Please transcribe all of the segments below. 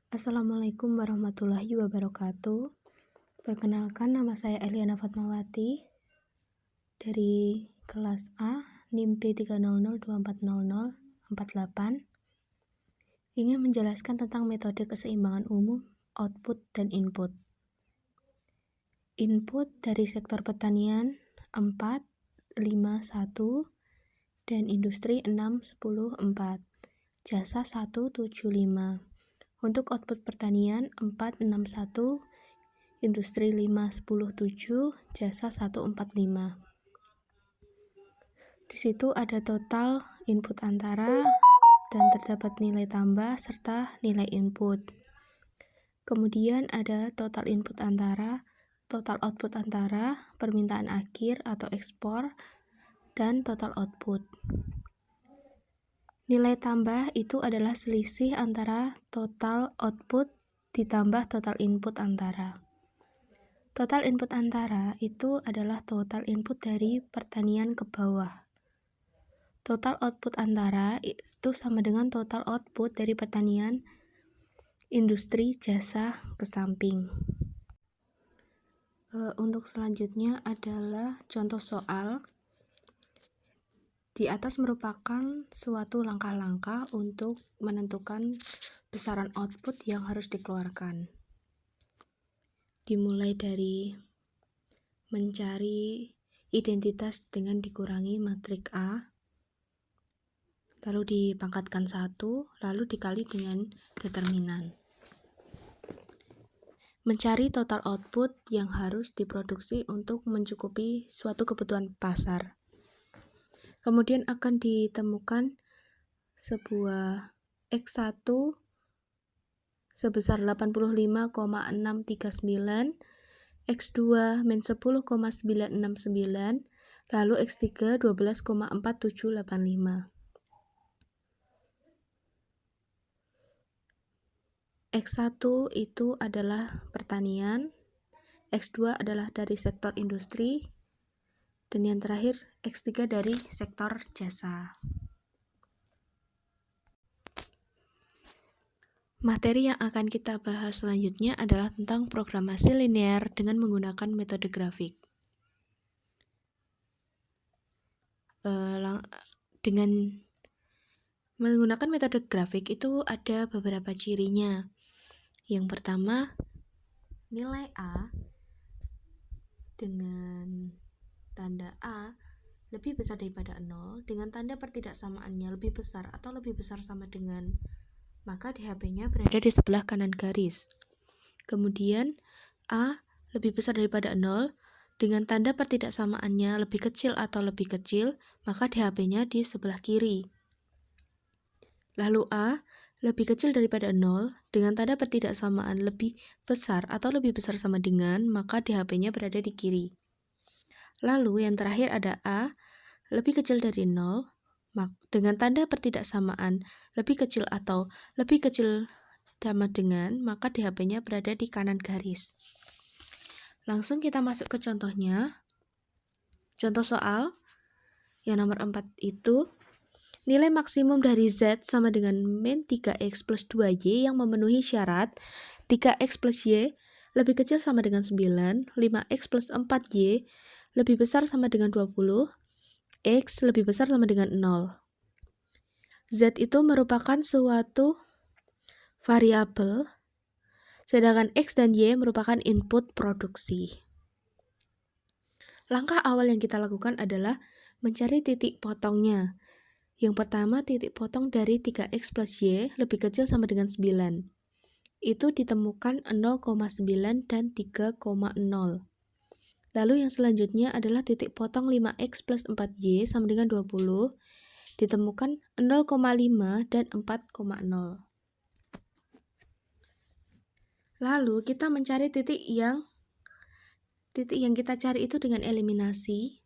Assalamualaikum warahmatullahi wabarakatuh. Perkenalkan, nama saya Eliana Fatmawati dari kelas A, NIM P300240048. Ingin menjelaskan tentang metode keseimbangan umum, output dan input. Input dari sektor pertanian 4, 5, 1, dan industri 6, 10, 4, jasa 1, 7, 5. Untuk output pertanian 461, industri 5, 10, 7, jasa 1, 4, 5. Di situ ada total input antara dan terdapat nilai tambah serta nilai input. Kemudian ada total input antara, total output antara, permintaan akhir atau ekspor, dan total output. Nilai tambah itu adalah selisih antara total output ditambah total input antara. Total input antara itu adalah total input dari pertanian ke bawah. Total output antara itu sama dengan total output dari pertanian, industri, jasa ke samping. Untuk selanjutnya adalah contoh soal. Di atas merupakan suatu langkah-langkah untuk menentukan besaran output yang harus dikeluarkan. Dimulai dari mencari identitas dengan dikurangi matrik A, lalu dipangkatkan 1, lalu dikali dengan determinan. Mencari total output yang harus diproduksi untuk mencukupi suatu kebutuhan pasar. Kemudian akan ditemukan sebuah X1 sebesar 85,639, X2 min 10,969, lalu X3 12,4785. X1 itu adalah pertanian, X2 adalah dari sektor industri, dan yang terakhir X3 dari sektor jasa. Materi yang akan kita bahas selanjutnya adalah tentang programasi linear dengan menggunakan metode grafik. Dengan menggunakan metode grafik itu ada beberapa cirinya. Yang pertama, nilai A dengan tanda A lebih besar daripada 0 dengan tanda pertidaksamaannya lebih besar atau lebih besar sama dengan, maka DHP-nya berada di sebelah kanan garis. Kemudian A lebih besar daripada 0 dengan tanda pertidaksamaannya lebih kecil atau lebih kecil, maka DHP-nya di sebelah kiri. Lalu A lebih kecil daripada 0 dengan tanda pertidaksamaan lebih besar atau lebih besar sama dengan, maka DHP-nya berada di kiri. Lalu yang terakhir ada A lebih kecil dari 0 dengan tanda pertidaksamaan lebih kecil atau lebih kecil sama dengan, maka DHP-nya berada di kanan garis. Langsung kita masuk ke contohnya. Contoh soal yang nomor 4 itu nilai maksimum dari Z sama dengan min 3X plus 2Y yang memenuhi syarat 3X plus Y lebih kecil sama dengan 9, 5X plus 4Y lebih besar sama dengan 20, X lebih besar sama dengan 0. Z itu merupakan suatu variabel, sedangkan X dan Y merupakan input produksi. Langkah awal yang kita lakukan adalah mencari titik potongnya. Yang pertama, titik potong dari 3X plus Y lebih kecil sama dengan 9. Itu ditemukan 0,9 dan 3,0. Lalu yang selanjutnya adalah titik potong 5X plus 4Y sama dengan 20, ditemukan 0,5 dan 4,0. Lalu kita mencari titik yang kita cari itu dengan eliminasi,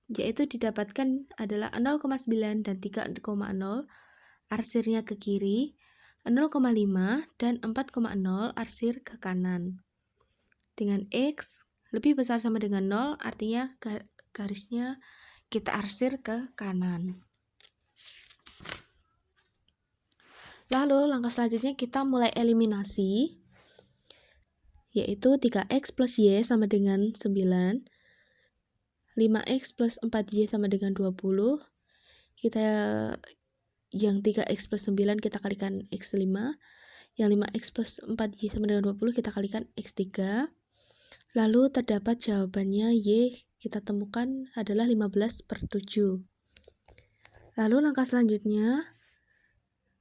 yaitu didapatkan adalah 0,9 dan 3,0, arsirnya ke kiri, 0,5 dan 4,0 arsir ke kanan. Dengan X lebih besar sama dengan 0, artinya garisnya kita arsir ke kanan. Lalu langkah selanjutnya kita mulai eliminasi, yaitu 3x plus y sama dengan 9, 5x plus 4y sama dengan 20. Kita yang 3x plus 9 kita kalikan x5, yang 5x plus 4y sama dengan 20 kita kalikan x3. Lalu terdapat jawabannya y kita temukan adalah 15/7. Lalu langkah selanjutnya,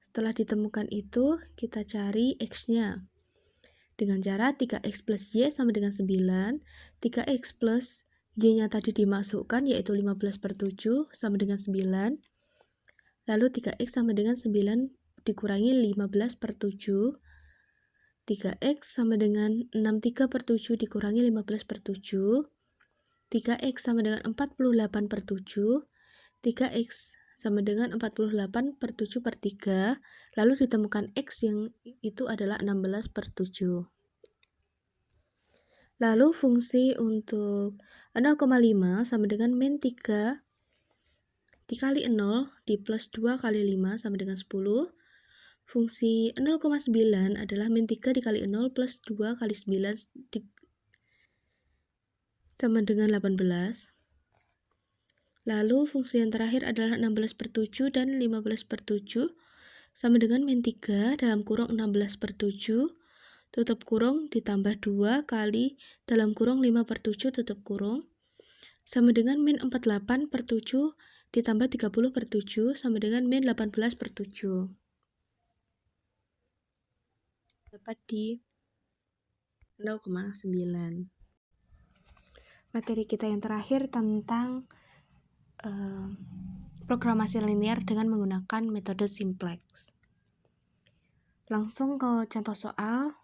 setelah ditemukan itu, kita cari x-nya. Dengan cara 3x plus y sama dengan 9, 3x plus y-nya tadi dimasukkan yaitu 15/7 sama dengan 9. Lalu 3x sama dengan 9 dikurangi 15/7. 3x sama dengan 63/7 dikurangi 15/7. 3x sama dengan 48/7. 3x sama dengan 48/7/3, lalu ditemukan x yang itu adalah 16/7. Lalu fungsi untuk 0,5 sama dengan min 3 dikali 0 di plus 2 kali 5 sama dengan 10. Fungsi 0,9 adalah min 3 dikali 0 plus 2 kali 9 sama dengan 18. Lalu fungsi yang terakhir adalah 16/7 dan 15/7 sama dengan min 3 dalam kurung 16/7 tutup kurung ditambah 2 kali dalam kurung 5/7 tutup kurung sama dengan min 48/7 ditambah 30/7 sama dengan min 18/7. Dapat di 0,9. Materi kita yang terakhir tentang programasi linear dengan menggunakan metode simplex. Langsung ke contoh soal.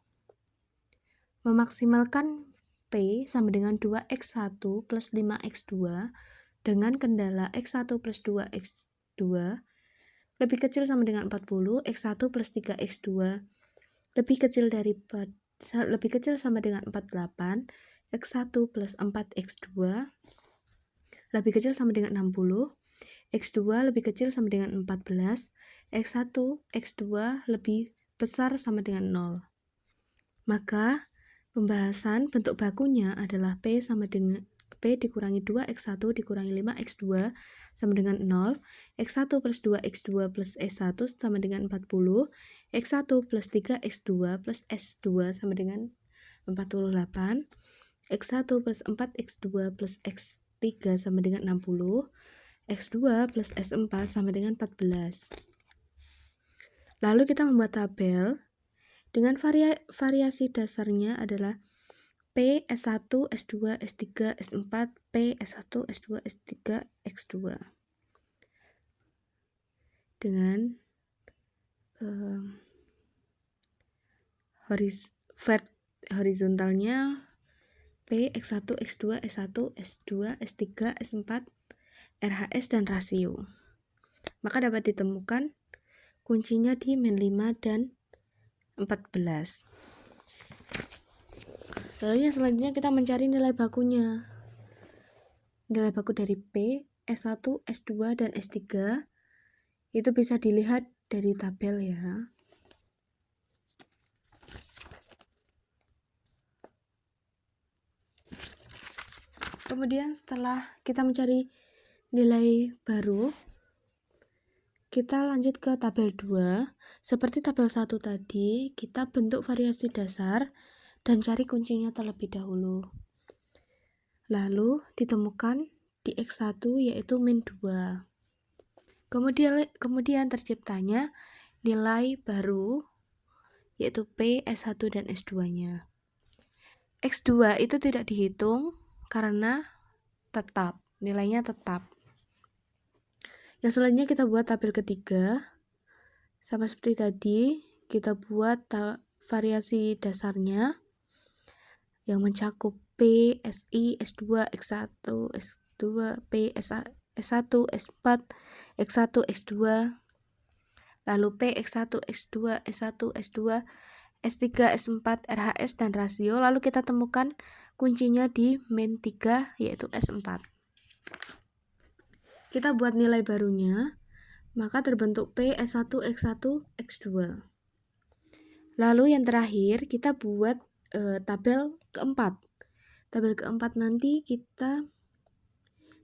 Memaksimalkan P sama dengan 2x1 plus 5x2 dengan kendala x1 plus 2x2 lebih kecil sama dengan 40, x1 plus 3x2 lebih kecil sama dengan 48, x1 plus 4x2 lebih kecil sama dengan 60, x2 lebih kecil sama dengan 14, x1, x2 lebih besar sama dengan 0. Maka pembahasan bentuk bakunya adalah P sama dengan P dikurangi 2x1 dikurangi 5x2 sama dengan 0, x1 plus 2x2 plus s1 sama dengan 40, x1 plus 3x2 plus s2 sama dengan 48, x1 plus 4x2 plus x3 sama dengan 60, x2 plus s4 sama dengan 14. Lalu kita membuat tabel dengan variasi dasarnya adalah P, S1, S2, S3, S4, P, S1, S2, S3, X2 dengan horizontalnya P, X1, X2, S1, S2, S3, S4, RHS dan rasio. Maka dapat ditemukan kuncinya di min 5 dan 14. Lalu yang selanjutnya kita mencari nilai bakunya. Nilai baku dari P, S1, S2, dan S3 itu bisa dilihat dari tabel ya. Kemudian setelah kita mencari nilai baru, kita lanjut ke tabel 2. Seperti tabel 1 tadi, kita bentuk variasi dasar dan cari kuncinya terlebih dahulu. Lalu ditemukan di X1 yaitu min 2. Kemudian terciptanya nilai baru yaitu P, S1, dan S2-nya. X2 itu tidak dihitung karena tetap, nilainya tetap. Yang selanjutnya kita buat tabel ketiga. Sama seperti tadi, kita buat variasi dasarnya yang mencakup P, SI, S2, X1, S2, P, S1, S4, X1, S2, lalu P, X1, X2, S1, S2, S3, S4, RHS, dan rasio. Lalu kita temukan kuncinya di min 3 yaitu S4. Kita buat nilai barunya. maka terbentuk P S1, X1, X2. Lalu yang terakhir kita buat tabel keempat. Tabel keempat nanti kita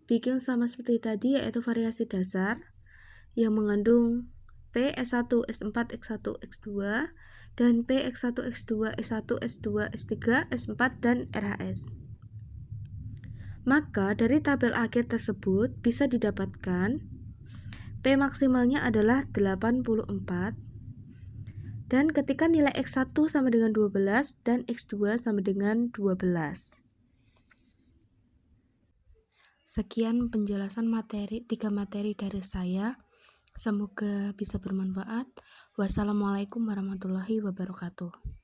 bikin sama seperti tadi, yaitu variasi dasar yang mengandung P, S1, S4, X1, X2, dan P, X1, X2, S1, S2, S3, S4, dan RHS. Maka dari tabel akhir tersebut bisa didapatkan P maksimalnya adalah 84, dan ketika nilai X1 sama dengan 12 dan X2 sama dengan 12. Sekian penjelasan tiga materi dari saya. Semoga bisa bermanfaat. Wassalamualaikum warahmatullahi wabarakatuh.